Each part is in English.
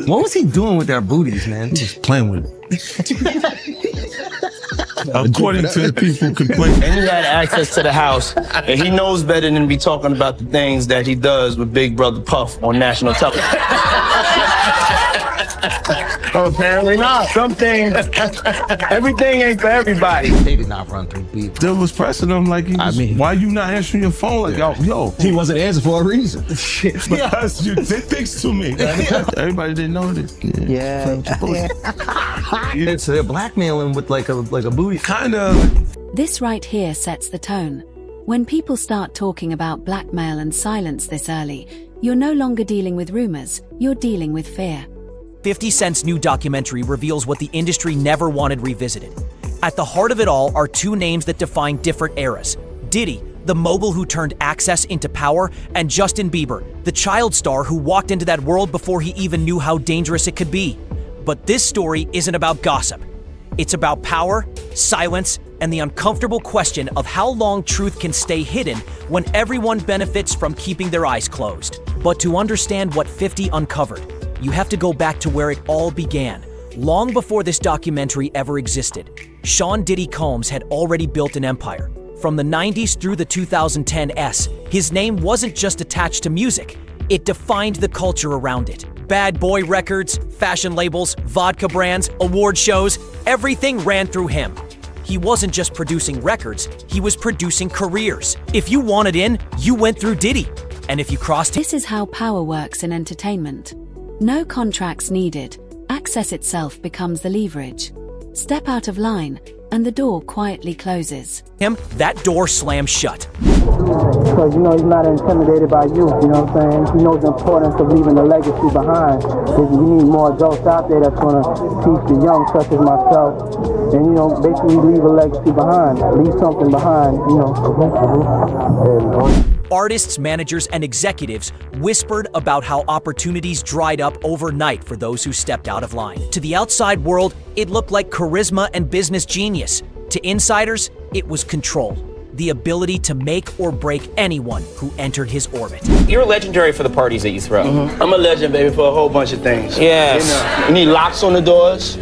What was he doing with their booties, man? Just playing with it. According to the people complaining. And he had access to the house, and he knows better than to be talking about the things that he does with Big Brother Puff on national television. Oh, apparently not. Some things, everything ain't for everybody. They did not run through Bieber. They was pressing him like, why you not answering your phone? Like, yo. He wasn't answering for a reason. Because you did things to me. Everybody didn't know this. Yeah. So they're blackmailing with like a booty. Kind of. This right here sets the tone. When people start talking about blackmail and silence this early, you're no longer dealing with rumors, you're dealing with fear. 50 Cent's new documentary reveals what the industry never wanted revisited. At the heart of it all are two names that define different eras. Diddy, the mogul who turned access into power, and Justin Bieber, the child star who walked into that world before he even knew how dangerous it could be. But this story isn't about gossip. It's about power, silence, and the uncomfortable question of how long truth can stay hidden when everyone benefits from keeping their eyes closed. But to understand what 50 uncovered, you have to go back to where it all began. Long before this documentary ever existed, Sean Diddy Combs had already built an empire. From the 90s through the 2010s, his name wasn't just attached to music, it defined the culture around it. Bad boy records, fashion labels, vodka brands, award shows, everything ran through him. He wasn't just producing records, he was producing careers. If you wanted in, you went through Diddy. And if you crossed... This is how power works in entertainment. No contracts needed, access itself becomes the leverage. Step out of line, and the door quietly closes. That door slams shut. Because, he's not intimidated by you, you know what I'm saying? He knows the importance of leaving a legacy behind. We need more adults out there that's going to teach the young, such as myself. And, basically leave a legacy behind, leave something behind, Artists, managers, and executives whispered about how opportunities dried up overnight for those who stepped out of line. To the outside world, it looked like charisma and business genius. To insiders, it was control. The ability to make or break anyone who entered his orbit. You're legendary for the parties that you throw. I'm a legend, baby, for a whole bunch of things. Yes. You need locks on the doors.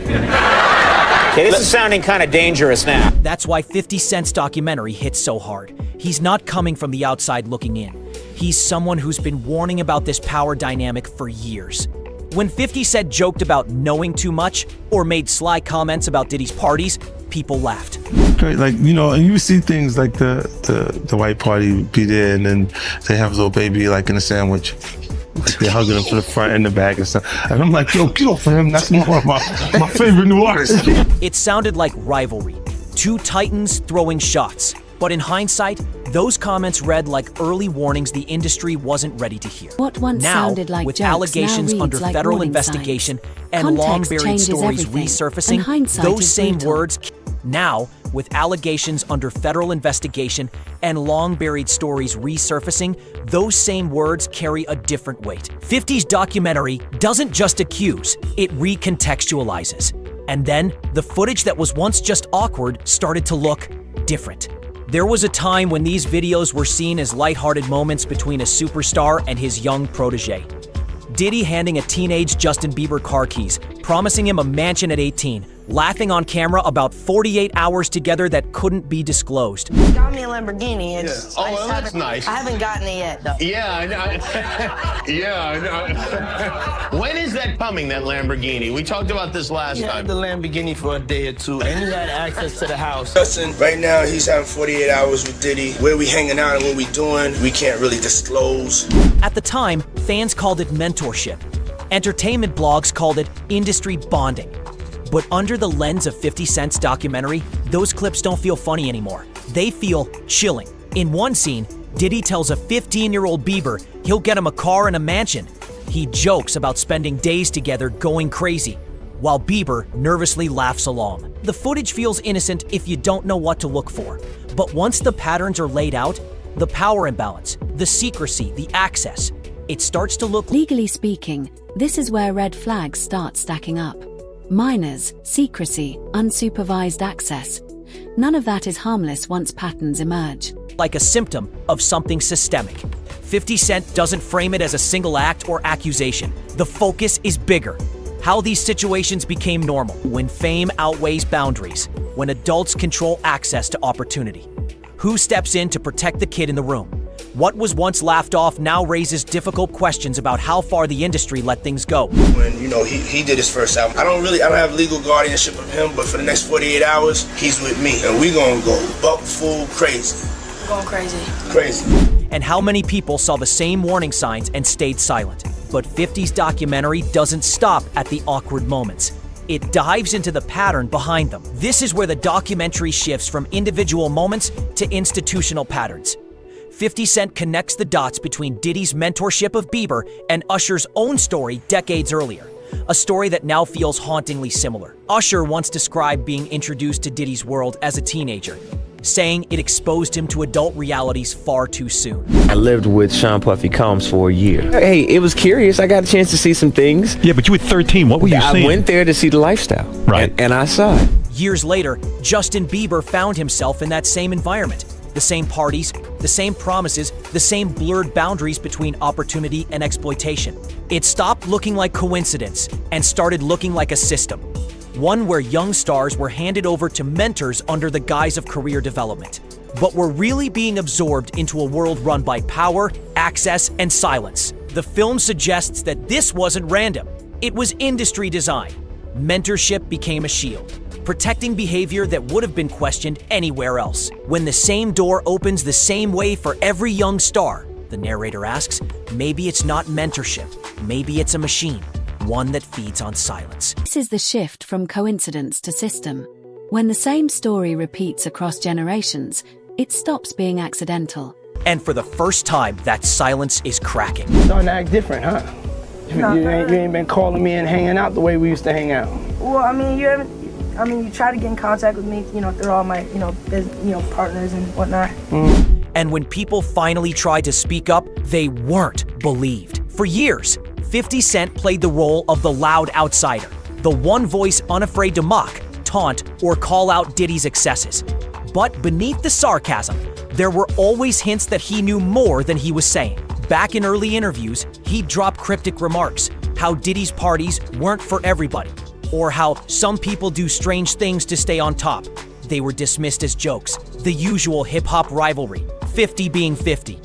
Okay, this is sounding kind of dangerous now. That's why 50 Cent's documentary hits so hard. He's not coming from the outside looking in. He's someone who's been warning about this power dynamic for years. When 50 Cent joked about knowing too much or made sly comments about Diddy's parties, people laughed. Great, and you see things like the white party be there, and then they have a little baby in a sandwich. They're hugging him from the front and the back and stuff. And I'm like, yo, get off of him. That's one of my favorite new artists. It sounded like rivalry. Two titans throwing shots. But in hindsight, those comments read like early warnings the industry wasn't ready to hear. What once now, sounded like with jokes allegations now under reads like federal warning investigation signs. and Context long-buried changes stories everything, resurfacing, and hindsight those is same brutal. words... Now, with allegations under federal investigation and long-buried stories resurfacing, those same words carry a different weight. 50's documentary doesn't just accuse, it recontextualizes. And then, the footage that was once just awkward started to look different. There was a time when these videos were seen as lighthearted moments between a superstar and his young protege. Diddy handing a teenage Justin Bieber car keys, promising him a mansion at 18, laughing on camera about 48 hours together that couldn't be disclosed. Got me a Lamborghini. That's nice. I haven't gotten it yet, though. Yeah, I know. When is that coming, that Lamborghini? We talked about this last He time. had the Lamborghini for a day or two, and he had access to the house. Justin, right now, he's having 48 hours with Diddy. Where we hanging out and what we doing, we can't really disclose. At the time, fans called it mentorship. Entertainment blogs called it industry bonding. But under the lens of 50 Cent's documentary, those clips don't feel funny anymore. They feel chilling. In one scene, Diddy tells a 15-year-old Bieber he'll get him a car and a mansion. He jokes about spending days together going crazy, while Bieber nervously laughs along. The footage feels innocent if you don't know what to look for. But once the patterns are laid out, the power imbalance, the secrecy, the access, it starts to look... Legally speaking, this is where red flags start stacking up. Minors, secrecy, unsupervised access. None of that is harmless once patterns emerge. like a symptom of something systemic. 50 Cent doesn't frame it as a single act or accusation. The focus is bigger. How these situations became normal, when fame outweighs boundaries, when adults control access to opportunity. Who steps in to protect the kid in the room? What was once laughed off now raises difficult questions about how far the industry let things go. When, he did his first album, I don't have legal guardianship of him, but for the next 48 hours, he's with me. And we gonna go buck full crazy. Going crazy. Crazy. And how many people saw the same warning signs and stayed silent? But 50's documentary doesn't stop at the awkward moments. It dives into the pattern behind them. This is where the documentary shifts from individual moments to institutional patterns. 50 Cent connects the dots between Diddy's mentorship of Bieber and Usher's own story decades earlier. A story that now feels hauntingly similar. Usher once described being introduced to Diddy's world as a teenager, saying it exposed him to adult realities far too soon. I lived with Sean Puffy Combs for a year. Hey, it was curious. I got a chance to see some things. Yeah, but you were 13. What were you seeing? I went there to see the lifestyle. Right. And I saw it. Years later, Justin Bieber found himself in that same environment. The same parties, the same promises, the same blurred boundaries between opportunity and exploitation. It stopped looking like coincidence and started looking like a system. One where young stars were handed over to mentors under the guise of career development, but were really being absorbed into a world run by power, access, and silence. The film suggests that this wasn't random. It was industry design. Mentorship became a shield, protecting behavior that would have been questioned anywhere else. When the same door opens the same way for every young star, the narrator asks, maybe it's not mentorship, maybe it's a machine, one that feeds on silence. This is the shift from coincidence to system. When the same story repeats across generations, it stops being accidental. And for the first time, that silence is cracking. Starting to act different, huh? You ain't been calling me and hanging out the way we used to hang out. Well, I mean, you try to get in contact with me, through all my, partners and whatnot. And when people finally tried to speak up, they weren't believed. For years, 50 Cent played the role of the loud outsider, the one voice unafraid to mock, taunt, or call out Diddy's excesses. But beneath the sarcasm, there were always hints that he knew more than he was saying. Back in early interviews, he'd drop cryptic remarks, how Diddy's parties weren't for everybody, or how some people do strange things to stay on top. They were dismissed as jokes, the usual hip-hop rivalry, 50 being 50.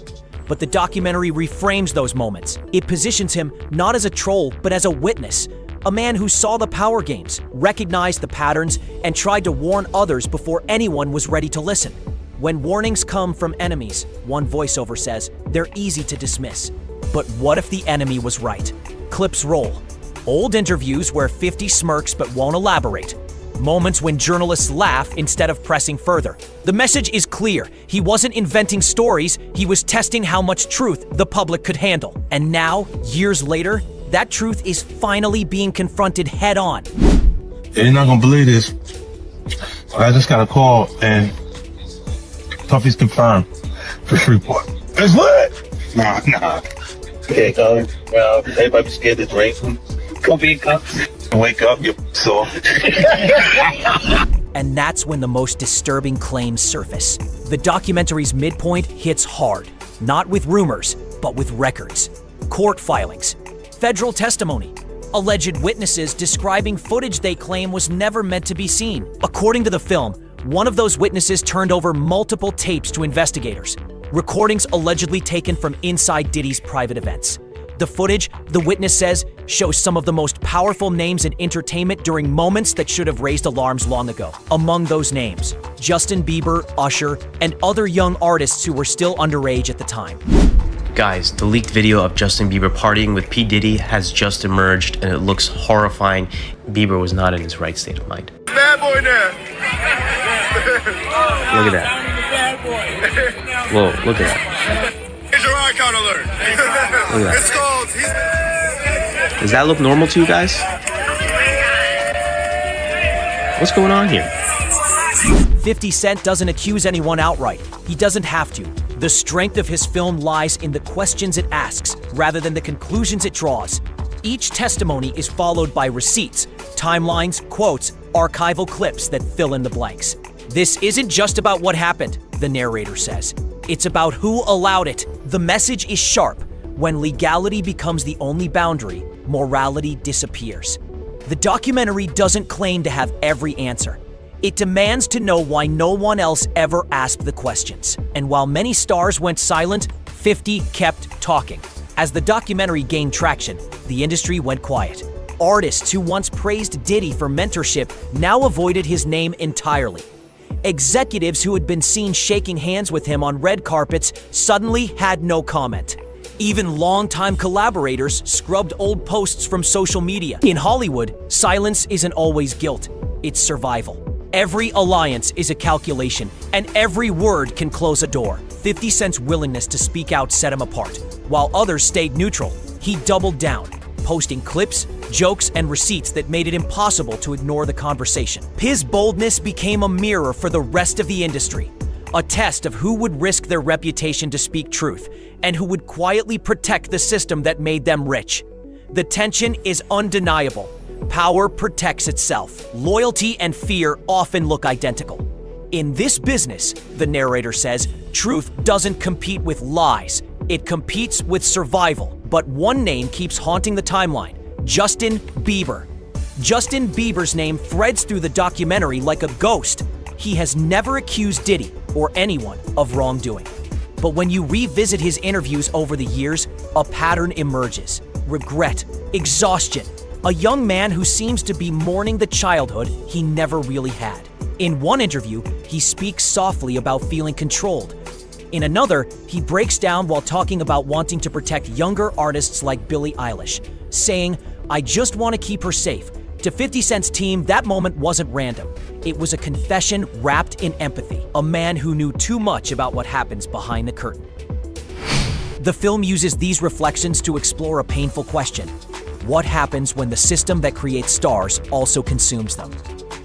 But the documentary reframes those moments. It positions him not as a troll, but as a witness, a man who saw the power games, recognized the patterns, and tried to warn others before anyone was ready to listen. When warnings come from enemies, one voiceover says, they're easy to dismiss. But what if the enemy was right? Clips roll. Old interviews where 50 smirks but won't elaborate. Moments when journalists laugh instead of pressing further. The message is clear. He wasn't inventing stories, he was testing how much truth the public could handle. And now, years later, that truth is finally being confronted head on. You're not gonna believe this. I just got a call and Puffy's confirmed for Shreveport. It's lit! Nah. Okay, well, everybody be scared to drink. Coffee cups. Wake up, you're sore. And that's when the most disturbing claims surface. The documentary's midpoint hits hard, not with rumors, but with records. Court filings, federal testimony, alleged witnesses describing footage they claim was never meant to be seen. According to the film, one of those witnesses turned over multiple tapes to investigators, recordings allegedly taken from inside Diddy's private events. The footage, the witness says, shows some of the most powerful names in entertainment during moments that should have raised alarms long ago. Among those names, Justin Bieber, Usher, and other young artists who were still underage at the time. Guys, the leaked video of Justin Bieber partying with P. Diddy has just emerged and it looks horrifying. Bieber was not in his right state of mind. Bad boy now. Look at that. Whoa, look at that. Here's your icon alert. Look at that. It's called. Does that look normal to you guys? What's going on here? 50 Cent doesn't accuse anyone outright. He doesn't have to. The strength of his film lies in the questions it asks, rather than the conclusions it draws. Each testimony is followed by receipts, timelines, quotes, archival clips that fill in the blanks. This isn't just about what happened, the narrator says. It's about who allowed it. The message is sharp. When legality becomes the only boundary, morality disappears. The documentary doesn't claim to have every answer. It demands to know why no one else ever asked the questions. And while many stars went silent, 50 kept talking. As the documentary gained traction, the industry went quiet. Artists who once praised Diddy for mentorship now avoided his name entirely. Executives who had been seen shaking hands with him on red carpets suddenly had no comment. Even longtime collaborators scrubbed old posts from social media. In Hollywood, silence isn't always guilt, it's survival. Every alliance is a calculation, and every word can close a door. 50 Cent's willingness to speak out set him apart. While others stayed neutral, he doubled down, posting clips, jokes, and receipts that made it impossible to ignore the conversation. His boldness became a mirror for the rest of the industry, a test of who would risk their reputation to speak truth, and who would quietly protect the system that made them rich. The tension is undeniable. Power protects itself. Loyalty and fear often look identical. In this business, the narrator says, truth doesn't compete with lies. It competes with survival. But one name keeps haunting the timeline: Justin Bieber. Justin Bieber's name threads through the documentary like a ghost. He has never accused Diddy or anyone of wrongdoing. But when you revisit his interviews over the years, a pattern emerges: regret, exhaustion. A young man who seems to be mourning the childhood he never really had. In one interview, he speaks softly about feeling controlled. In another, he breaks down while talking about wanting to protect younger artists like Billie Eilish, saying, "I just want to keep her safe." To 50 Cent's team, that moment wasn't random. It was a confession wrapped in empathy, a man who knew too much about what happens behind the curtain. The film uses these reflections to explore a painful question: what happens when the system that creates stars also consumes them?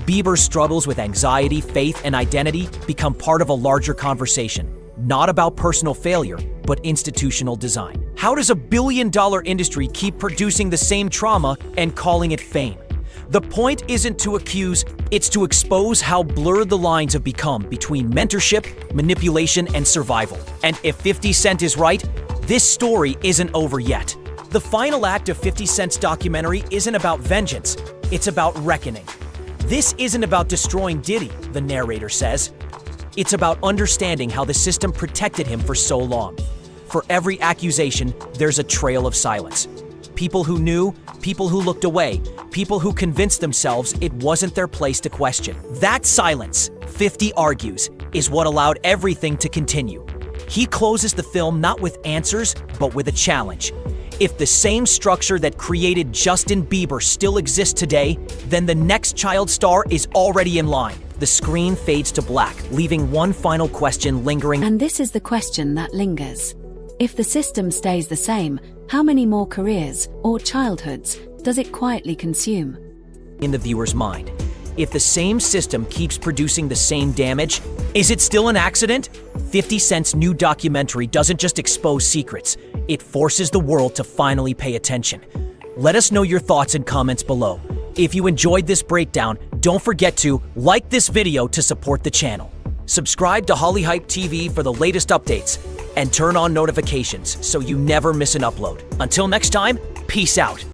Bieber's struggles with anxiety, faith, and identity become part of a larger conversation, not about personal failure, but institutional design. How does a billion-dollar industry keep producing the same trauma and calling it fame? The point isn't to accuse, it's to expose how blurred the lines have become between mentorship, manipulation, and survival. And if 50 Cent is right, this story isn't over yet. The final act of 50 Cent's documentary isn't about vengeance, it's about reckoning. This isn't about destroying Diddy, the narrator says. It's about understanding how the system protected him for so long. For every accusation, there's a trail of silence. People who knew, people who looked away, people who convinced themselves it wasn't their place to question. That silence, 50 argues, is what allowed everything to continue. He closes the film not with answers, but with a challenge. If the same structure that created Justin Bieber still exists today, then the next child star is already in line. The screen fades to black, leaving one final question lingering. And this is the question that lingers. If the system stays the same, how many more careers or childhoods does it quietly consume? In the viewer's mind, if the same system keeps producing the same damage, is it still an accident? 50 Cent's new documentary doesn't just expose secrets, it forces the world to finally pay attention. Let us know your thoughts and comments below. If you enjoyed this breakdown, don't forget to like this video to support the channel. Subscribe to Holly Hype TV for the latest updates, and turn on notifications so you never miss an upload. Until next time, peace out.